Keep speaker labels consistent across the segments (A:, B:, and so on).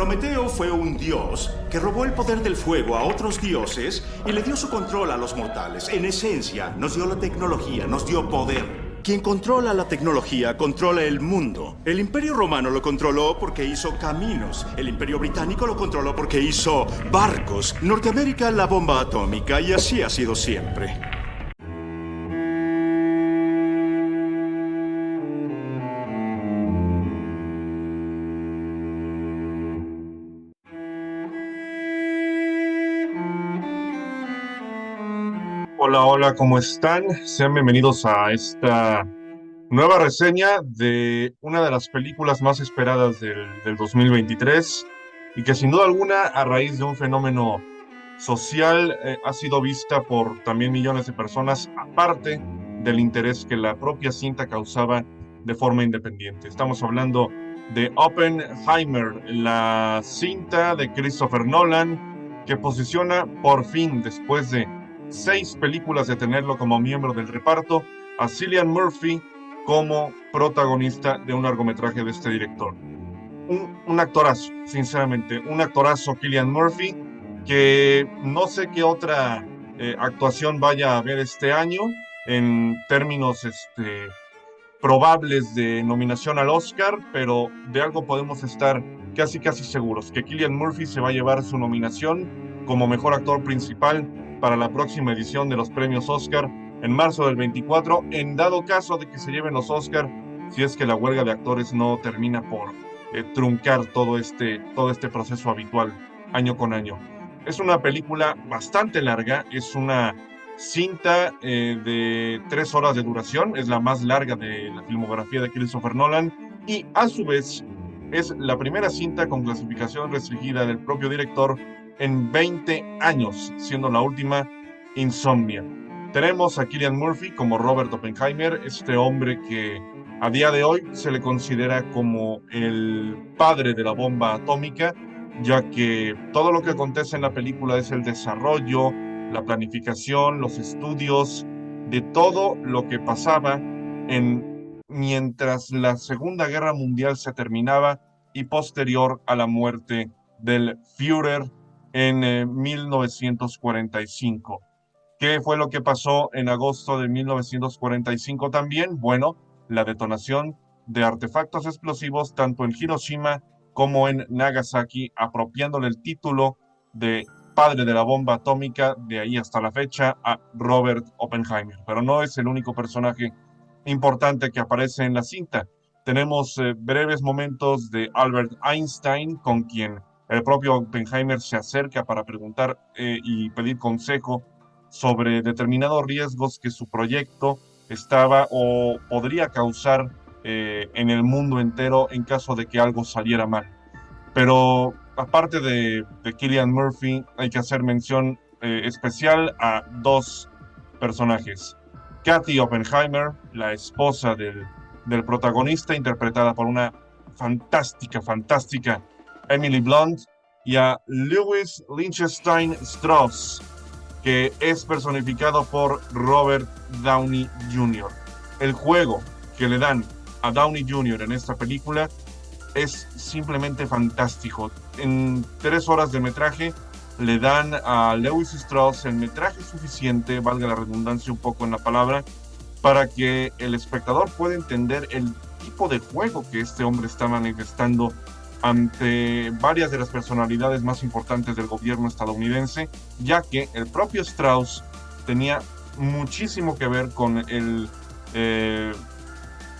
A: Prometeo fue un dios que robó el poder del fuego a otros dioses y le dio su control a los mortales. En esencia, nos dio la tecnología, nos dio poder. Quien controla la tecnología controla el mundo. El Imperio Romano lo controló porque hizo caminos. El Imperio Británico lo controló porque hizo barcos. Norteamérica la bomba atómica y así ha sido siempre.
B: Hola, hola, ¿cómo están? Sean bienvenidos a esta nueva reseña de una de las películas más esperadas del 2023 y que sin duda alguna, a raíz de un fenómeno social, ha sido vista por también millones de personas, aparte del interés que la propia cinta causaba de forma independiente. Estamos hablando de Oppenheimer, la cinta de Christopher Nolan, que posiciona por fin, después de 6 películas de tenerlo como miembro del reparto, a Cillian Murphy como protagonista de un largometraje de este director. Un actorazo, sinceramente, un actorazo Cillian Murphy, que no sé qué otra actuación vaya a haber este año en términos probables de nominación al Oscar, pero de algo podemos estar casi seguros, que Cillian Murphy se va a llevar su nominación como mejor actor principal para la próxima edición de los premios Oscar en marzo del 24, en dado caso de que se lleven los Oscar, si es que la huelga de actores no termina por truncar todo este proceso habitual año con año. Es una película bastante larga, es una cinta de 3 horas de duración, es la más larga de la filmografía de Christopher Nolan y a su vez es la primera cinta con clasificación restringida del propio director en 20 años, siendo la última Insomnia. Tenemos a Cillian Murphy como Robert Oppenheimer, este hombre que a día de hoy se le considera como el padre de la bomba atómica, ya que todo lo que acontece en la película es el desarrollo, la planificación, los estudios de todo lo que pasaba mientras la Segunda Guerra Mundial se terminaba y posterior a la muerte del Führer en 1945. ¿Qué fue lo que pasó en agosto de 1945 también? Bueno, la detonación de artefactos explosivos tanto en Hiroshima como en Nagasaki, apropiándole el título de padre de la bomba atómica de ahí hasta la fecha a Robert Oppenheimer. Pero no es el único personaje importante que aparece en la cinta. Tenemos breves momentos de Albert Einstein, con quien el propio Oppenheimer se acerca para preguntar y pedir consejo sobre determinados riesgos que su proyecto estaba o podría causar en el mundo entero en caso de que algo saliera mal. Pero aparte de Cillian Murphy, hay que hacer mención especial a 2 personajes. Kathy Oppenheimer, la esposa del protagonista, interpretada por una fantástica Emily Blunt, y a Lewis Lichtenstein Strauss, que es personificado por Robert Downey Jr. El juego que le dan a Downey Jr. en esta película es simplemente fantástico. En 3 horas de metraje le dan a Lewis Strauss el metraje suficiente, valga la redundancia un poco en la palabra, para que el espectador pueda entender el tipo de juego que este hombre está manifestando ante varias de las personalidades más importantes del gobierno estadounidense, ya que el propio Strauss tenía muchísimo que ver con el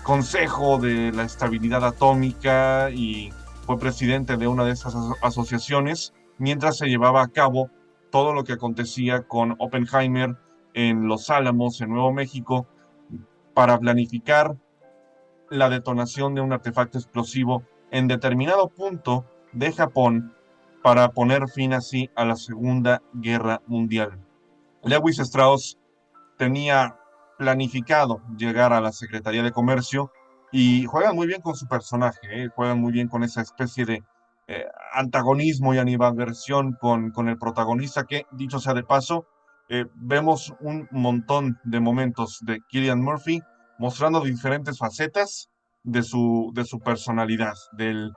B: Consejo de la Estabilidad Atómica y fue presidente de una de esas asociaciones mientras se llevaba a cabo todo lo que acontecía con Oppenheimer en Los Álamos, en Nuevo México, para planificar la detonación de un artefacto explosivo en determinado punto de Japón para poner fin así a la Segunda Guerra Mundial. Lewis Strauss tenía planificado llegar a la Secretaría de Comercio y juegan muy bien con su personaje, juegan muy bien con esa especie de eh, antagonismo y animadversión con el protagonista que, dicho sea de paso, vemos un montón de momentos de Cillian Murphy mostrando diferentes facetas de su personalidad, del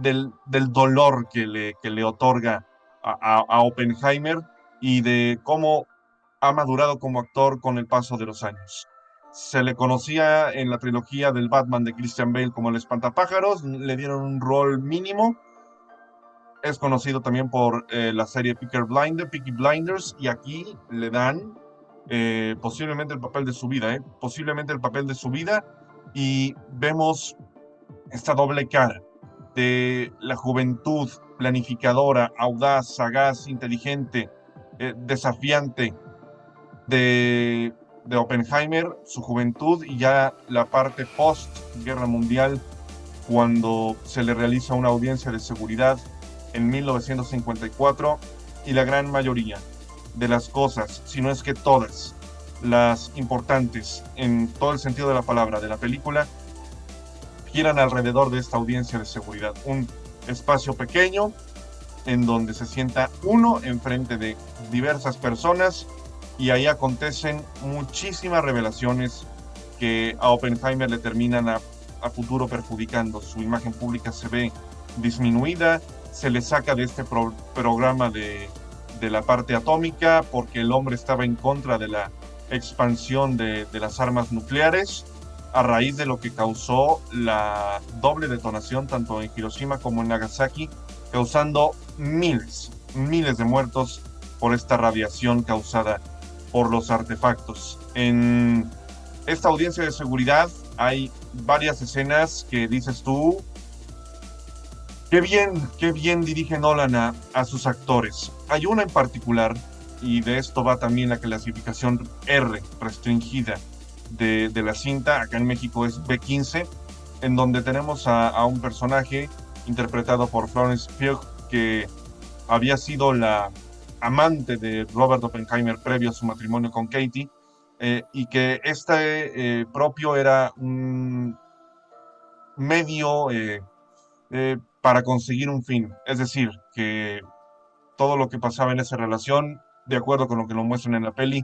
B: del dolor que le otorga a Oppenheimer y de cómo ha madurado como actor con el paso de los años. Se le conocía en la trilogía del Batman de Christian Bale como el espantapájaros, le dieron un rol mínimo. Es conocido también por la serie Peaky Blinders, y aquí le dan posiblemente el papel de su vida, posiblemente el papel de su vida, y vemos esta doble cara de la juventud planificadora, audaz, sagaz, inteligente, desafiante de Oppenheimer, su juventud, y ya la parte post-guerra mundial, cuando se le realiza una audiencia de seguridad en 1954, y la gran mayoría de las cosas, si no es que todas, las importantes en todo el sentido de la palabra de la película, giran alrededor de esta audiencia de seguridad. Un espacio pequeño en donde se sienta uno enfrente de diversas personas, y ahí acontecen muchísimas revelaciones que a Oppenheimer le terminan a futuro perjudicando. Su imagen pública se ve disminuida, se le saca de este programa de la parte atómica porque el hombre estaba en contra de la expansión de las armas nucleares, a raíz de lo que causó la doble detonación tanto en Hiroshima como en Nagasaki, causando miles de muertos por esta radiación causada por los artefactos. En esta audiencia de seguridad hay varias escenas que dices tú, qué bien dirige Nolan a sus actores. Hay una en particular, y de esto va también la clasificación R restringida de la cinta, acá en México es B15, en donde tenemos a un personaje interpretado por Florence Pugh, que había sido la amante de Robert Oppenheimer previo a su matrimonio con Katie, y que propio era un medio para conseguir un fin. Es decir, que todo lo que pasaba en esa relación, de acuerdo con lo que lo muestran en la peli,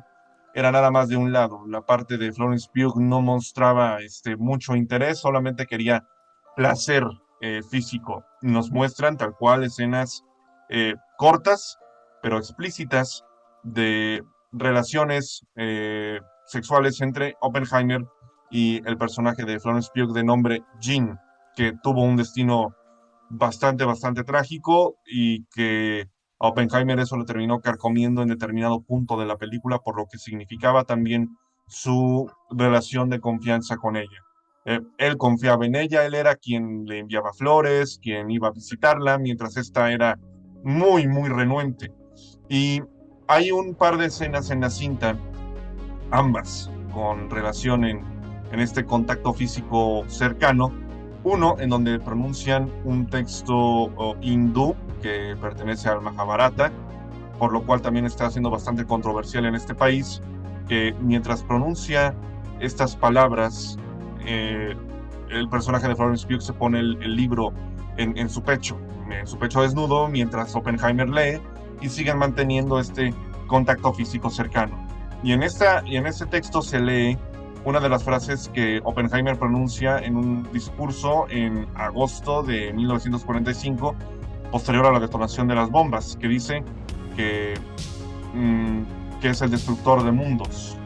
B: era nada más de un lado. La parte de Florence Pugh no mostraba mucho interés, solamente quería placer físico. Nos muestran tal cual escenas cortas, pero explícitas, de relaciones sexuales entre Oppenheimer y el personaje de Florence Pugh de nombre Jean, que tuvo un destino bastante trágico, y que a Oppenheimer eso lo terminó carcomiendo en determinado punto de la película, por lo que significaba también su relación de confianza con ella. Él confiaba en ella, él era quien le enviaba flores, quien iba a visitarla, mientras esta era muy renuente. Y hay un par de escenas en la cinta, ambas con relación en este contacto físico cercano. Uno en donde pronuncian un texto hindú que pertenece al Mahabharata, por lo cual también está siendo bastante controversial en este país, que mientras pronuncia estas palabras, el personaje de Florence Pugh se pone el libro en su pecho desnudo, mientras Oppenheimer lee, y siguen manteniendo este contacto físico cercano. Y en ese texto se lee una de las frases que Oppenheimer pronuncia en un discurso en agosto de 1945, posterior a la detonación de las bombas, que dice que es el destructor de mundos,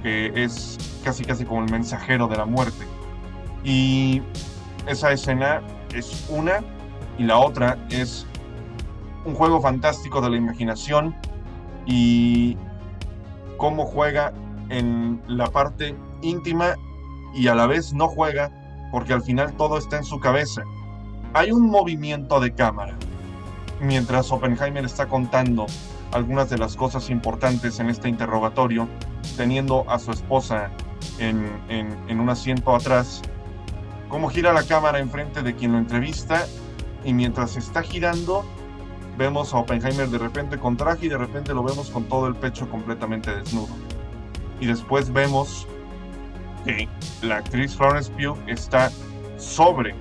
B: que es casi como el mensajero de la muerte. Y esa escena es una, y la otra es un juego fantástico de la imaginación, y cómo juega en la parte íntima y a la vez no juega, porque al final todo está en su cabeza. Hay un movimiento de cámara mientras Oppenheimer está contando algunas de las cosas importantes en este interrogatorio, teniendo a su esposa en un asiento atrás, cómo gira la cámara enfrente de quien lo entrevista, y mientras está girando vemos a Oppenheimer de repente con traje, y de repente lo vemos con todo el pecho completamente desnudo. Y después vemos que la actriz Florence Pugh está sobre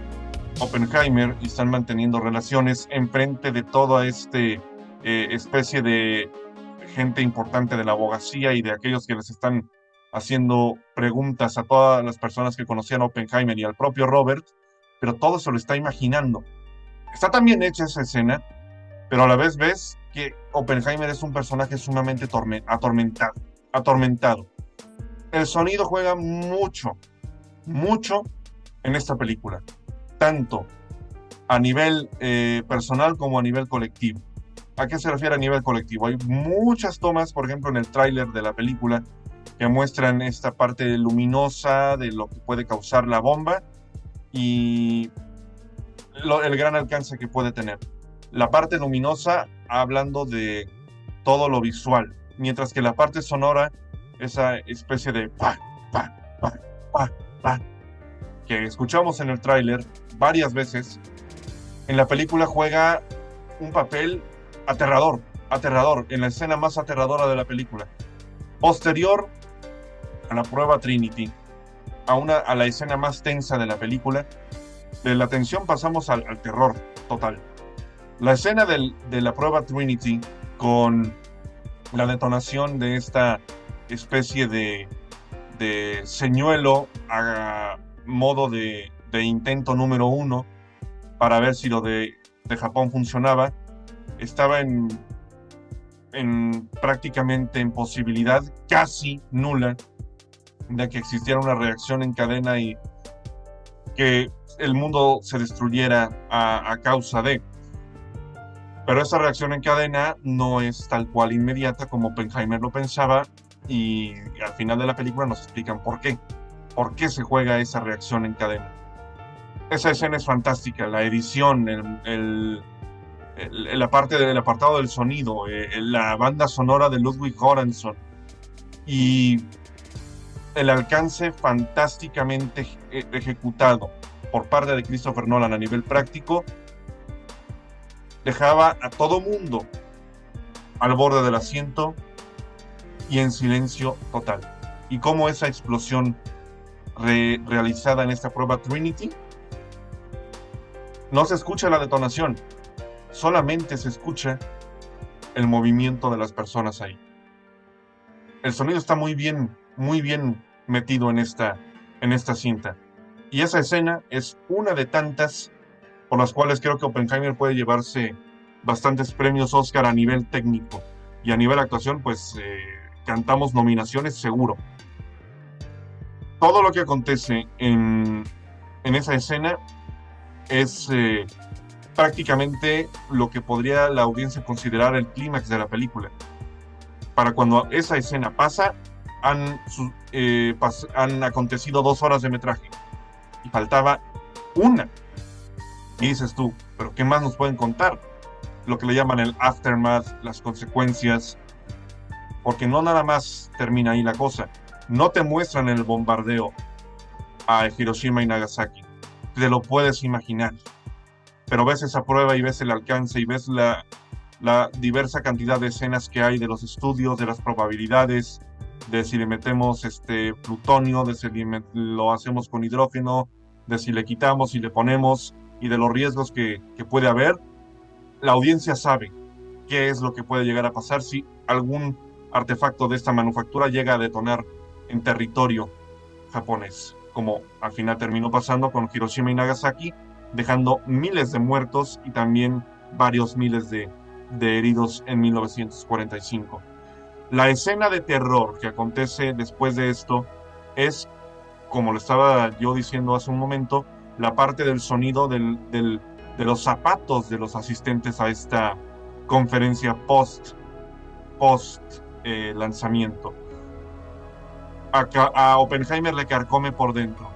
B: Oppenheimer y están manteniendo relaciones enfrente de toda especie de gente importante de la abogacía y de aquellos que les están haciendo preguntas a todas las personas que conocían a Oppenheimer y al propio Robert, pero todo se lo está imaginando. Está tan bien hecha esa escena, pero a la vez ves que Oppenheimer es un personaje sumamente atormentado. El sonido juega mucho en esta película, tanto a nivel personal como a nivel colectivo. ¿A qué se refiere a nivel colectivo? Hay muchas tomas, por ejemplo, en el tráiler de la película, que muestran esta parte luminosa de lo que puede causar la bomba y el gran alcance que puede tener. La parte luminosa hablando de todo lo visual, mientras que la parte sonora, esa especie de pa, pa, pa, pa, pa, que escuchamos en el tráiler varias veces, en la película juega un papel aterrador, en la escena más aterradora de la película. Posterior a la prueba Trinity, a la escena más tensa de la película, de la tensión pasamos al terror total. La escena de la prueba Trinity con la detonación de esta especie de señuelo a modo de intento número 1 para ver si lo de Japón funcionaba, estaba prácticamente en posibilidad casi nula de que existiera una reacción en cadena y que el mundo se destruyera a causa de. Pero esa reacción en cadena no es tal cual inmediata como Oppenheimer lo pensaba, y al final de la película nos explican por qué. ¿Por qué se juega esa reacción en cadena? Esa escena es fantástica, la edición, la parte del apartado del sonido, la banda sonora de Ludwig Göransson y el alcance fantásticamente ejecutado por parte de Christopher Nolan a nivel práctico, dejaba a todo mundo al borde del asiento y en silencio total. Y cómo esa explosión realizada en esta prueba Trinity, no se escucha la detonación, solamente se escucha el movimiento de las personas ahí. El sonido está muy bien metido en esta cinta. Y esa escena es una de tantas por las cuales creo que Oppenheimer puede llevarse bastantes premios Oscar a nivel técnico. Y a nivel actuación, pues cantamos nominaciones seguro. Todo lo que acontece en esa escena es prácticamente lo que podría la audiencia considerar el clímax de la película. Para cuando esa escena pasa, han acontecido 2 horas de metraje y faltaba una. Y dices tú, ¿pero qué más nos pueden contar? Lo que le llaman el aftermath, las consecuencias, porque no nada más termina ahí la cosa. No te muestran el bombardeo a Hiroshima y Nagasaki, te lo puedes imaginar, pero ves esa prueba y ves el alcance y ves la diversa cantidad de escenas que hay de los estudios, de las probabilidades, de si le metemos plutonio, de si lo hacemos con hidrógeno, de si le quitamos y le ponemos, y de los riesgos que puede haber. La audiencia sabe qué es lo que puede llegar a pasar si algún artefacto de esta manufactura llega a detonar en territorio japonés, como al final terminó pasando con Hiroshima y Nagasaki, dejando miles de muertos y también varios miles de heridos en 1945. La escena de terror que acontece después de esto es, como lo estaba yo diciendo hace un momento, la parte del sonido de los zapatos de los asistentes a esta conferencia post lanzamiento. A Oppenheimer le carcome por dentro.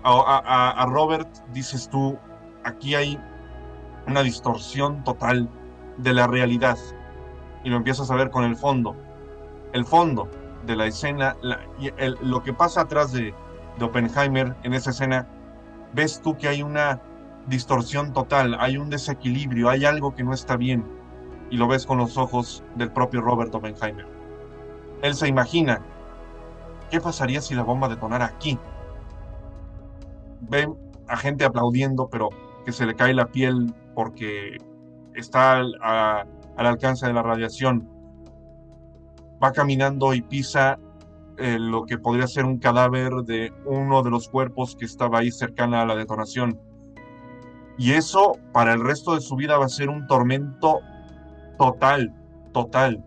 B: A Robert, dices tú, aquí hay una distorsión total de la realidad, y lo empiezas a ver con el fondo de la escena, lo que pasa atrás de Oppenheimer en esa escena. Ves tú que hay una distorsión total, hay un desequilibrio, hay algo que no está bien, y lo ves con los ojos del propio Robert Oppenheimer. Él se imagina, ¿qué pasaría si la bomba detonara aquí? Ven a gente aplaudiendo, pero que se le cae la piel porque está al alcance de la radiación. Va caminando y pisa lo que podría ser un cadáver de uno de los cuerpos que estaba ahí cercana a la detonación. Y eso para el resto de su vida va a ser un tormento total, total.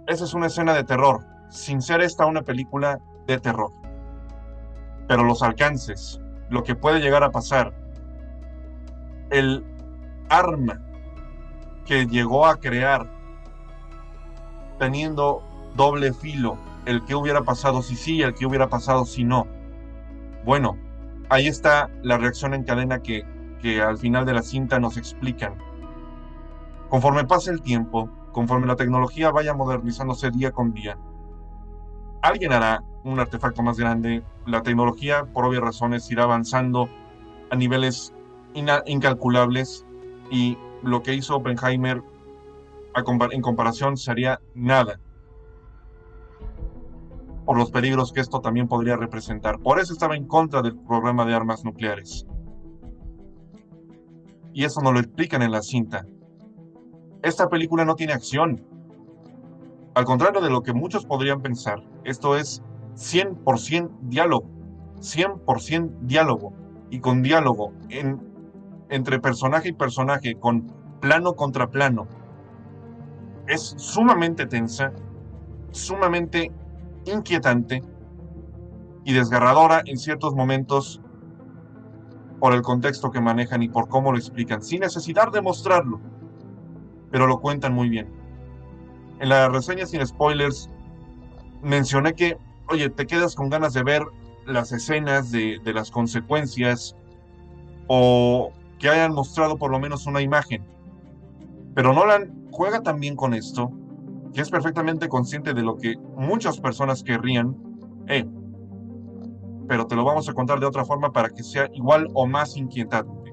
B: Esa es una escena de terror, sin ser esta una película de terror. Pero los alcances, lo que puede llegar a pasar, el arma que llegó a crear teniendo doble filo, el que hubiera pasado si sí, el que hubiera pasado si no. Bueno, ahí está la reacción en cadena que al final de la cinta nos explican. Conforme pase el tiempo, conforme la tecnología vaya modernizándose día con día, alguien hará un artefacto más grande. La tecnología, por obvias razones, irá avanzando a niveles incalculables, y lo que hizo Oppenheimer en comparación sería nada, por los peligros que esto también podría representar. Por eso estaba en contra del programa de armas nucleares. Y eso nos lo explican en la cinta. Esta película no tiene acción. Al contrario de lo que muchos podrían pensar, esto es 100% diálogo. 100% diálogo. Y con diálogo entre personaje y personaje, con plano contra plano. Es sumamente tensa, sumamente inquietante y desgarradora en ciertos momentos, por el contexto que manejan y por cómo lo explican, sin necesidad de mostrarlo, pero lo cuentan muy bien. En la reseña sin spoilers mencioné que, oye, te quedas con ganas de ver las escenas de las consecuencias, o que hayan mostrado por lo menos una imagen. Pero Nolan juega también con esto, que es perfectamente consciente de lo que muchas personas querrían, pero te lo vamos a contar de otra forma para que sea igual o más inquietante.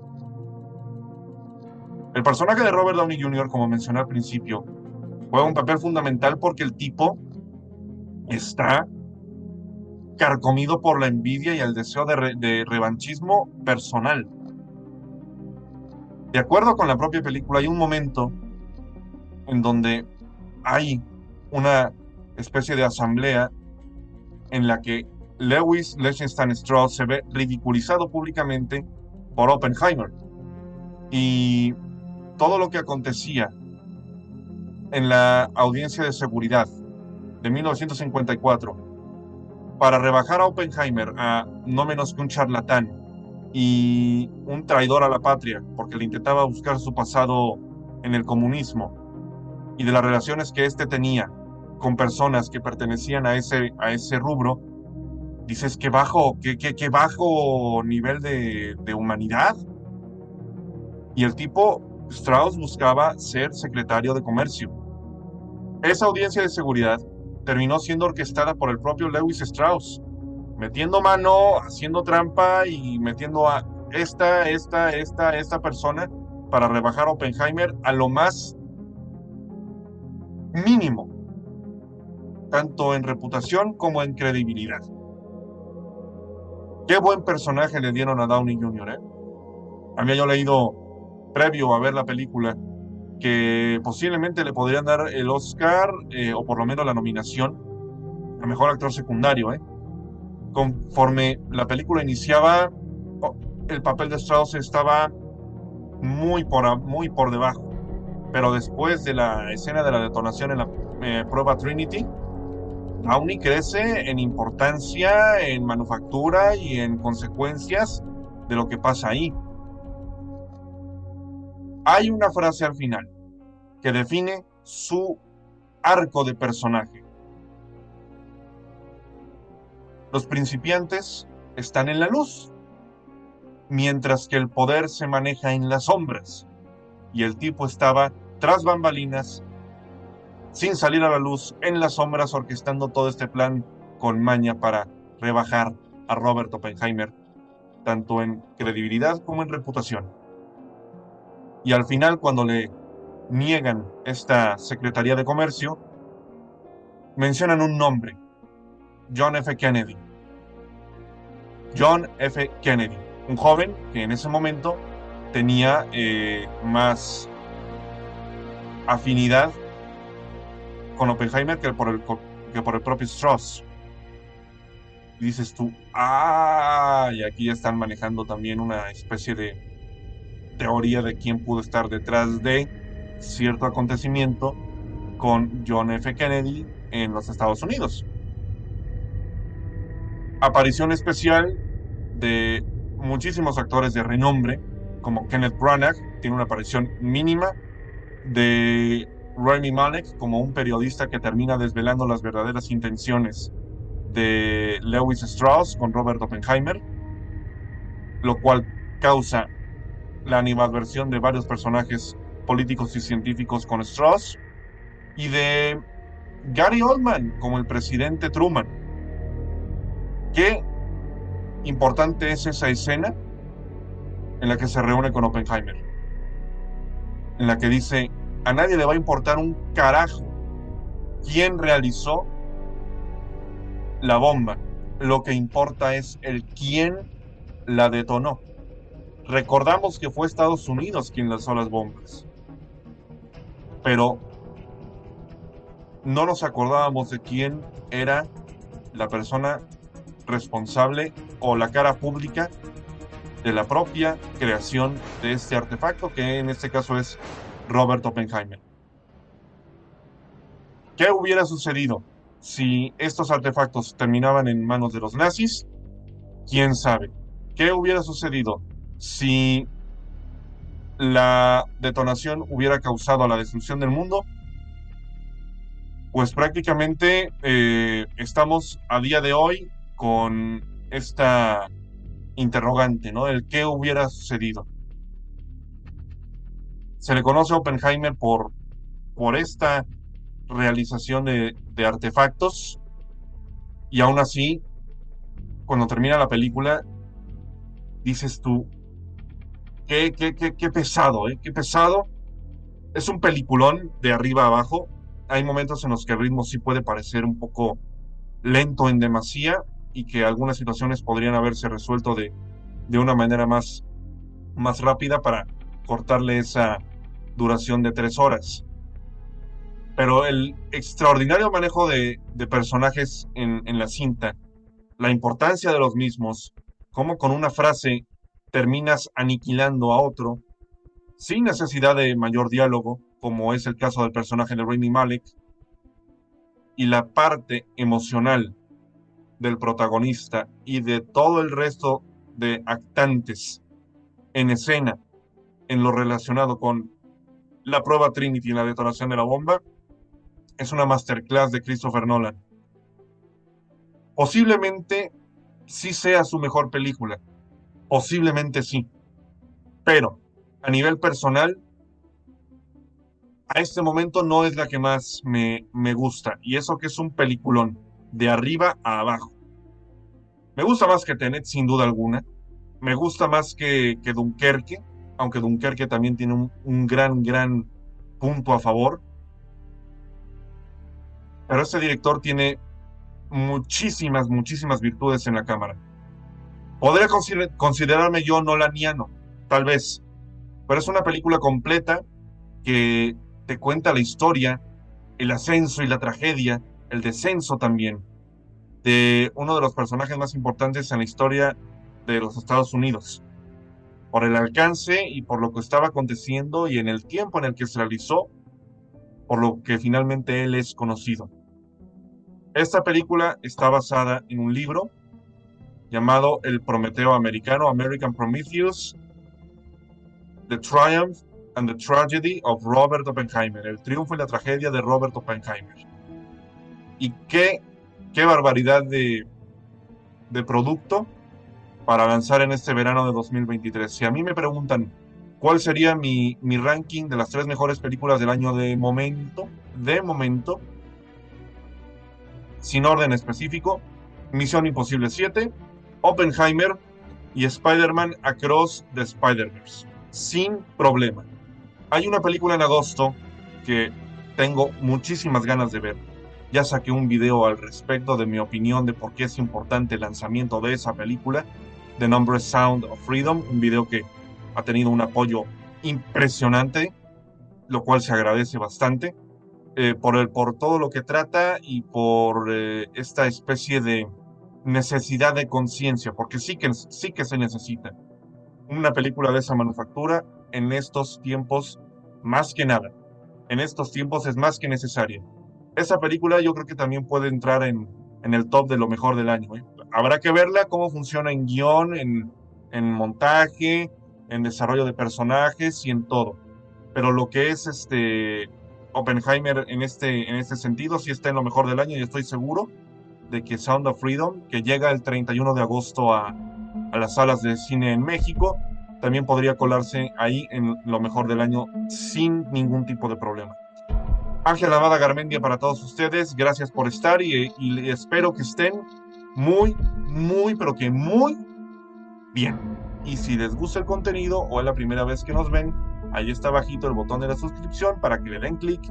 B: El personaje de Robert Downey Jr., como mencioné al principio, juega un papel fundamental porque el tipo está carcomido por la envidia y el deseo de revanchismo personal. De acuerdo con la propia película, hay un momento en donde hay una especie de asamblea en la que Lewis Lichtenstein Strauss se ve ridiculizado públicamente por Oppenheimer. Y todo lo que acontecía en la audiencia de seguridad de 1954 para rebajar a Oppenheimer a no menos que un charlatán y un traidor a la patria, porque le intentaba buscar su pasado en el comunismo, y de las relaciones que éste tenía con personas que pertenecían a ese rubro, dices, qué bajo nivel de humanidad. Y el tipo, Strauss, buscaba ser secretario de comercio. Esa audiencia de seguridad terminó siendo orquestada por el propio Lewis Strauss, metiendo mano, haciendo trampa y metiendo a esta persona para rebajar a Oppenheimer a lo más mínimo, tanto en reputación como en credibilidad. Qué buen personaje le dieron a Downey Jr., ¿eh? Había yo leído, previo a ver la película, que posiblemente le podrían dar el Oscar, o por lo menos la nominación a mejor actor secundario, ¿eh? Conforme la película iniciaba, el papel de Strauss estaba muy por debajo. Pero después de la escena de la detonación en la prueba Trinity, Downey crece en importancia, en manufactura y en consecuencias de lo que pasa ahí. Hay una frase al final que define su arco de personaje. Los principiantes están en la luz, mientras que el poder se maneja en las sombras. Y el tipo estaba tras bambalinas, sin salir a la luz, en las sombras, orquestando todo este plan con maña para rebajar a Robert Oppenheimer, tanto en credibilidad como en reputación. Y al final, cuando le niegan esta Secretaría de Comercio, mencionan un nombre: John F. Kennedy. John F. Kennedy, un joven que en ese momento tenía más afinidad con Oppenheimer que por el propio Strauss. Y dices tú, y aquí ya están manejando también una especie de teoría de quién pudo estar detrás de cierto acontecimiento con John F. Kennedy en los Estados Unidos. Aparición especial de muchísimos actores de renombre, como Kenneth Branagh, tiene una aparición mínima, de Rami Malek como un periodista que termina desvelando las verdaderas intenciones de Lewis Strauss con Robert Oppenheimer, lo cual causa la animadversión de varios personajes políticos y científicos con Strauss, y de Gary Oldman como el presidente Truman. Qué importante es esa escena en la que se reúne con Oppenheimer, en la que dice: a nadie le va a importar un carajo quién realizó la bomba, lo que importa es el quién la detonó. Recordamos que fue Estados Unidos quien lanzó las bombas, pero no nos acordábamos de quién era la persona responsable o la cara pública de la propia creación de este artefacto, que en este caso es Robert Oppenheimer. ¿Qué hubiera sucedido si estos artefactos terminaban en manos de los nazis? ¿Quién sabe? ¿Qué hubiera sucedido si la detonación hubiera causado la destrucción del mundo? Pues prácticamente estamos a día de hoy con esta interrogante, ¿no? El qué hubiera sucedido. Se le conoce a Oppenheimer por esta realización de artefactos, y aún así, cuando termina la película, dices tú, qué pesado, qué pesado. Es un peliculón de arriba a abajo. Hay momentos en los que el ritmo sí puede parecer un poco lento en demasía, y que algunas situaciones podrían haberse resuelto de una manera más rápida para cortarle esa duración de 3 horas. Pero el extraordinario manejo de personajes en la cinta, la importancia de los mismos, cómo con una frase terminas aniquilando a otro sin necesidad de mayor diálogo, como es el caso del personaje de Rami Malek, y la parte emocional del protagonista y de todo el resto de actantes en escena en lo relacionado con la prueba Trinity y la detonación de la bomba, es una masterclass de Christopher Nolan. Posiblemente sí sea su mejor película, posiblemente sí, pero a nivel personal, a este momento no es la que más me gusta, y eso que es un peliculón, de arriba a abajo. Me gusta más que Tenet, sin duda alguna. Me gusta más que Dunkerque, aunque Dunkerque también tiene un gran punto a favor. Pero este director tiene muchísimas virtudes en la cámara. Podría considerarme yo nolaniano, tal vez, pero es una película completa que te cuenta la historia, el ascenso y la tragedia, el descenso también, de uno de los personajes más importantes en la historia de los Estados Unidos, por el alcance y por lo que estaba aconteciendo y en el tiempo en el que se realizó, por lo que finalmente él es conocido. Esta película está basada en un libro llamado El Prometeo Americano, American Prometheus, The Triumph and the Tragedy of Robert Oppenheimer, el triunfo y la tragedia de Robert Oppenheimer. Y qué barbaridad de producto para lanzar en este verano de 2023. Si a mí me preguntan cuál sería mi ranking de las 3 mejores películas del año de momento, sin orden específico, Misión Imposible 7, Oppenheimer y Spider-Man Across the Spider-Verse, sin problema. Hay una película en agosto que tengo muchísimas ganas de ver. Ya saqué un video al respecto de mi opinión de por qué es importante el lanzamiento de esa película, The Number Sound of Freedom, un video que ha tenido un apoyo impresionante, lo cual se agradece bastante, por todo lo que trata y por esta especie de necesidad de conciencia, porque sí que se necesita. Una película de esa manufactura en estos tiempos más que nada. En estos tiempos es más que necesaria. Esa película yo creo que también puede entrar en el top de lo mejor del año. Habrá que verla, cómo funciona en guión, en montaje, en desarrollo de personajes y en todo. Pero lo que es Oppenheimer en este sentido sí está en lo mejor del año, y estoy seguro de que Sound of Freedom, que llega el 31 de agosto a las salas de cine en México, también podría colarse ahí en lo mejor del año sin ningún tipo de problema. Ángel Lavada Garmendia para todos ustedes, gracias por estar y espero que estén muy, pero que muy bien. Y si les gusta el contenido o es la primera vez que nos ven, ahí está abajito el botón de la suscripción para que le den clic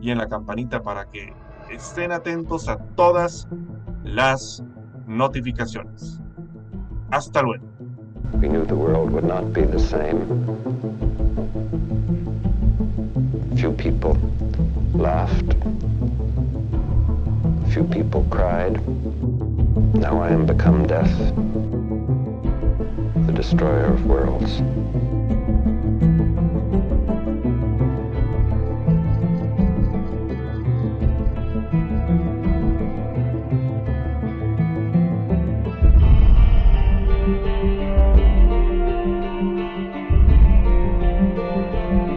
B: y en la campanita para que estén atentos a todas las notificaciones. Hasta luego.
C: We knew the world would not be the same. Few people laughed. Few people cried. Now I am become death, the destroyer of worlds.